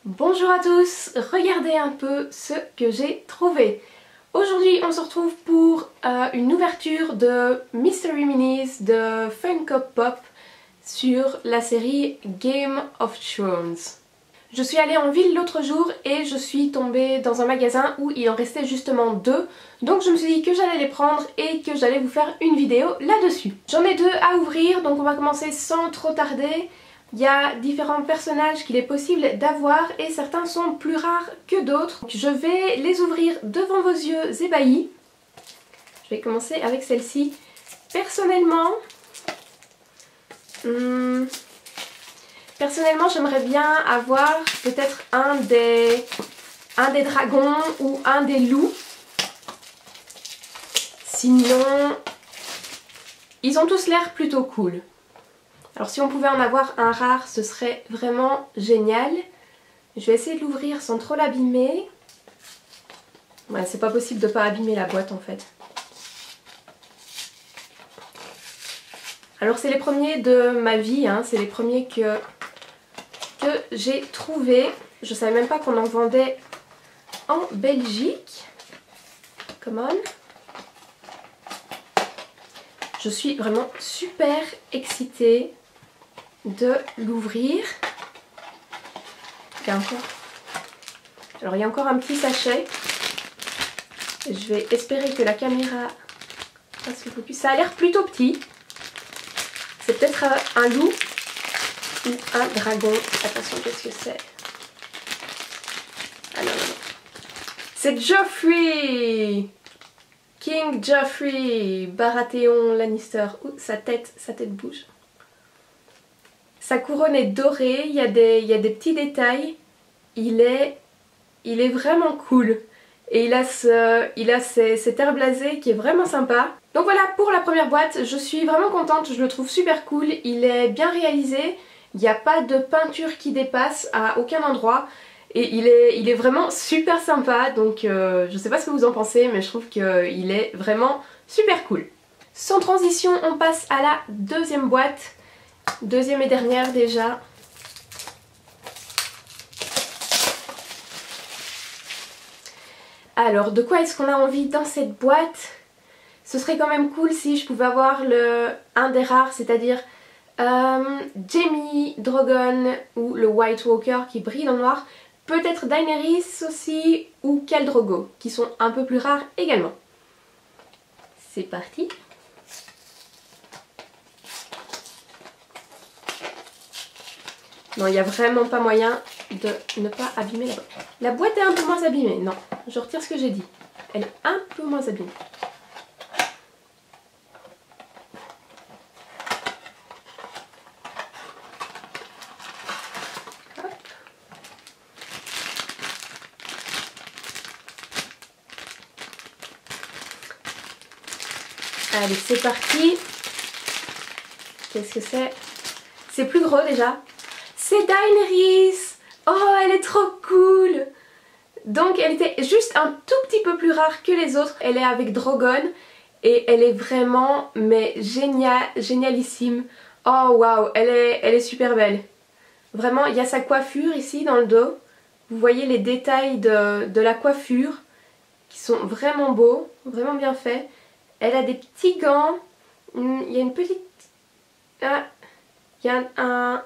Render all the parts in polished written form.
Bonjour à tous, regardez un peu ce que j'ai trouvé. Aujourd'hui on se retrouve pour une ouverture de Mystery Minis de Funko Pop sur la série Game of Thrones. Je suis allée en ville l'autre jour et je suis tombée dans un magasin où il en restait justement deux. Donc je me suis dit que j'allais les prendre et que j'allais vous faire une vidéo là-dessus. J'en ai deux à ouvrir, donc on va commencer sans trop tarder. Il y a différents personnages qu'il est possible d'avoir et certains sont plus rares que d'autres. Je vais les ouvrir devant vos yeux ébahis. Je vais commencer avec celle-ci. Personnellement, j'aimerais bien avoir peut-être un des dragons ou un des loups. Sinon, ils ont tous l'air plutôt cool. Alors si on pouvait en avoir un rare, ce serait vraiment génial. Je vais essayer de l'ouvrir sans trop l'abîmer. Ouais, c'est pas possible de pas abîmer la boîte en fait. Alors c'est les premiers de ma vie, hein, c'est les premiers que j'ai trouvés. Je savais même pas qu'on en vendait en Belgique. Come on. Je suis vraiment super excitée de l'ouvrir. Alors il y a encore un petit sachet. Je vais espérer que la caméra fasse le focus. Ça a l'air plutôt petit. C'est peut-être un loup ou un dragon. Attention, qu'est-ce que c'est? Ah non, non, non. C'est Joffrey! King Joffrey Baratheon Lannister. Ouh, sa tête bouge. Sa couronne est dorée, il y a des petits détails. Il est vraiment cool. Et il a cet air blasé qui est vraiment sympa. Donc voilà pour la première boîte, je suis vraiment contente, je le trouve super cool. Il est bien réalisé, il n'y a pas de peinture qui dépasse à aucun endroit. Et il est vraiment super sympa, donc je sais pas ce que vous en pensez, mais je trouve qu'il est vraiment super cool. Sans transition, on passe à la deuxième boîte. Deuxième et dernière déjà. Alors, de quoi est-ce qu'on a envie dans cette boîte? Ce serait quand même cool si je pouvais avoir un des rares, c'est-à-dire Jaime, Drogon ou le White Walker qui brille dans le noir. Peut-être Daenerys aussi ou Khal Drogo qui sont un peu plus rares également. C'est parti. Non, il n'y a vraiment pas moyen de ne pas abîmer la boîte. La boîte est un peu moins abîmée. Non, je retire ce que j'ai dit. Elle est un peu moins abîmée. Hop. Allez, c'est parti. Qu'est-ce que c'est? C'est plus gros déjà. C'est Daenerys! Oh, elle est trop cool! Donc elle était juste un tout petit peu plus rare que les autres. Elle est avec Drogon et elle est vraiment mais génialissime. Oh waouh, elle est super belle. Vraiment, il y a sa coiffure ici dans le dos. Vous voyez les détails de la coiffure qui sont vraiment beaux, vraiment bien faits. Elle a des petits gants. Il y a une petite... Ah, il y a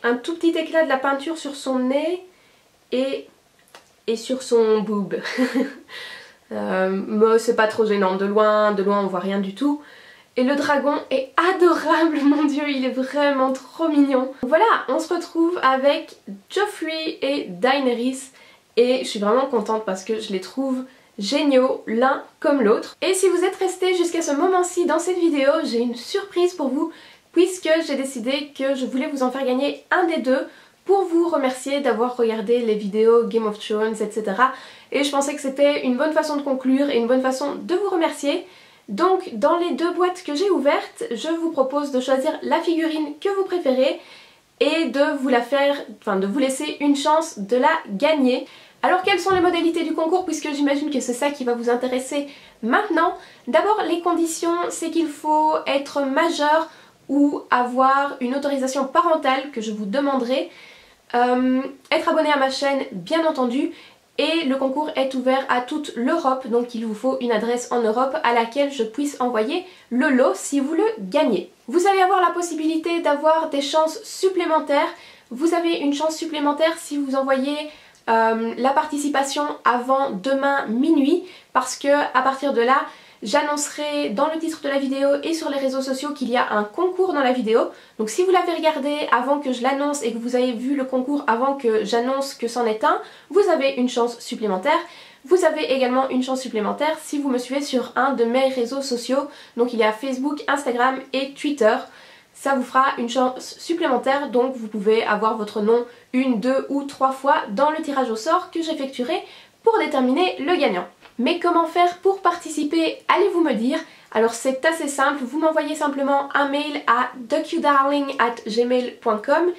un tout petit éclat de la peinture sur son nez et sur son boob. Mais c'est pas trop gênant, de loin on voit rien du tout. Et le dragon est adorable, mon dieu, il est vraiment trop mignon. Voilà, on se retrouve avec Joffrey et Daenerys et je suis vraiment contente parce que je les trouve géniaux l'un comme l'autre. Et si vous êtes resté jusqu'à ce moment-ci dans cette vidéo, j'ai une surprise pour vous puisque j'ai décidé que je voulais vous en faire gagner un des deux pour vous remercier d'avoir regardé les vidéos Game of Thrones, etc. Et je pensais que c'était une bonne façon de conclure et une bonne façon de vous remercier. Donc dans les deux boîtes que j'ai ouvertes, je vous propose de choisir la figurine que vous préférez et de vous laisser une chance de la gagner. Alors quelles sont les modalités du concours, puisque j'imagine que c'est ça qui va vous intéresser maintenant. D'abord les conditions, c'est qu'il faut être majeur ou avoir une autorisation parentale que je vous demanderai. être abonné à ma chaîne bien entendu. Et le concours est ouvert à toute l'Europe, donc il vous faut une adresse en Europe à laquelle je puisse envoyer le lot si vous le gagnez. Vous allez avoir la possibilité d'avoir des chances supplémentaires. Vous avez une chance supplémentaire si vous envoyez la participation avant demain minuit, parce que à partir de là, j'annoncerai dans le titre de la vidéo et sur les réseaux sociaux qu'il y a un concours dans la vidéo. Donc si vous l'avez regardé avant que je l'annonce et que vous avez vu le concours avant que j'annonce que c'en est un, vous avez une chance supplémentaire. Vous avez également une chance supplémentaire si vous me suivez sur un de mes réseaux sociaux. Donc il y a Facebook, Instagram et Twitter. Ça vous fera une chance supplémentaire, donc vous pouvez avoir votre nom 1, 2 ou 3 fois dans le tirage au sort que j'effectuerai pour déterminer le gagnant. Mais comment faire pour participer? Allez-vous me dire. Alors c'est assez simple, vous m'envoyez simplement un mail à duckyoudarling@gmail.com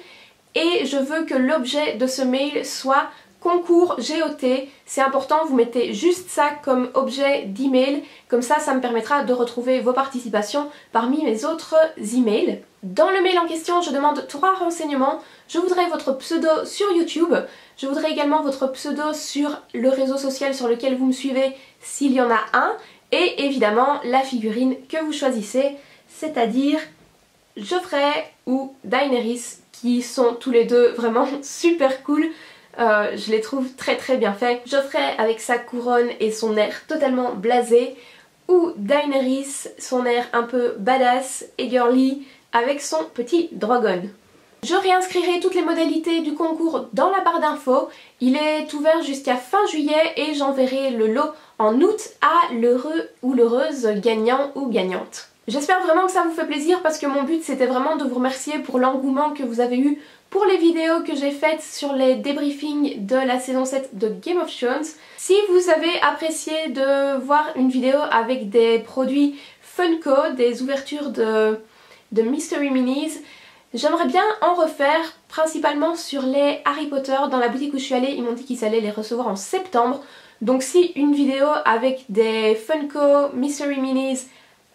et je veux que l'objet de ce mail soit concours GOT. C'est important, vous mettez juste ça comme objet d'email, comme ça me permettra de retrouver vos participations parmi mes autres emails. Dans le mail en question, je demande 3 renseignements. Je voudrais votre pseudo sur YouTube, je voudrais également votre pseudo sur le réseau social sur lequel vous me suivez s'il y en a un, et évidemment la figurine que vous choisissez, c'est-à-dire Joffrey ou Daenerys, qui sont tous les deux vraiment super cool. Je les trouve très bien faits. Joffrey avec sa couronne et son air totalement blasé, ou Daenerys, son air un peu badass et girly avec son petit dragon. Je réinscrirai toutes les modalités du concours dans la barre d'infos. Il est ouvert jusqu'à fin juillet et j'enverrai le lot en août à l'heureux ou l'heureuse gagnant ou gagnante. J'espère vraiment que ça vous fait plaisir parce que mon but c'était vraiment de vous remercier pour l'engouement que vous avez eu pour les vidéos que j'ai faites sur les débriefings de la saison 7 de Game of Thrones. Si vous avez apprécié de voir une vidéo avec des produits Funko, des ouvertures de Mystery Minis, j'aimerais bien en refaire, principalement sur les Harry Potter. Dans la boutique où je suis allée, ils m'ont dit qu'ils allaient les recevoir en septembre. Donc si une vidéo avec des Funko Mystery Minis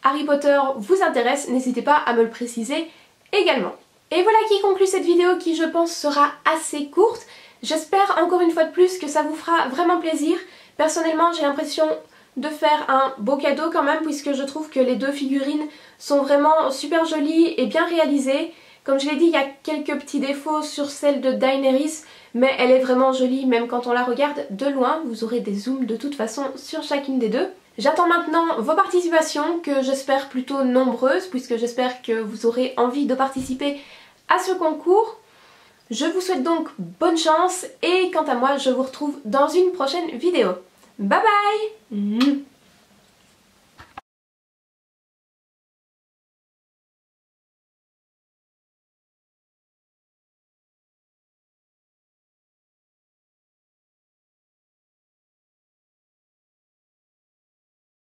Harry Potter vous intéresse, n'hésitez pas à me le préciser également. Et voilà qui conclut cette vidéo qui je pense sera assez courte. J'espère encore une fois de plus que ça vous fera vraiment plaisir. Personnellement j'ai l'impression de faire un beau cadeau quand même, puisque je trouve que les deux figurines sont vraiment super jolies et bien réalisées. Comme je l'ai dit, il y a quelques petits défauts sur celle de Daenerys, mais elle est vraiment jolie même quand on la regarde de loin. Vous aurez des zooms de toute façon sur chacune des deux. J'attends maintenant vos participations, que j'espère plutôt nombreuses, puisque j'espère que vous aurez envie de participer à ce concours. Je vous souhaite donc bonne chance et quant à moi, je vous retrouve dans une prochaine vidéo. Bye bye!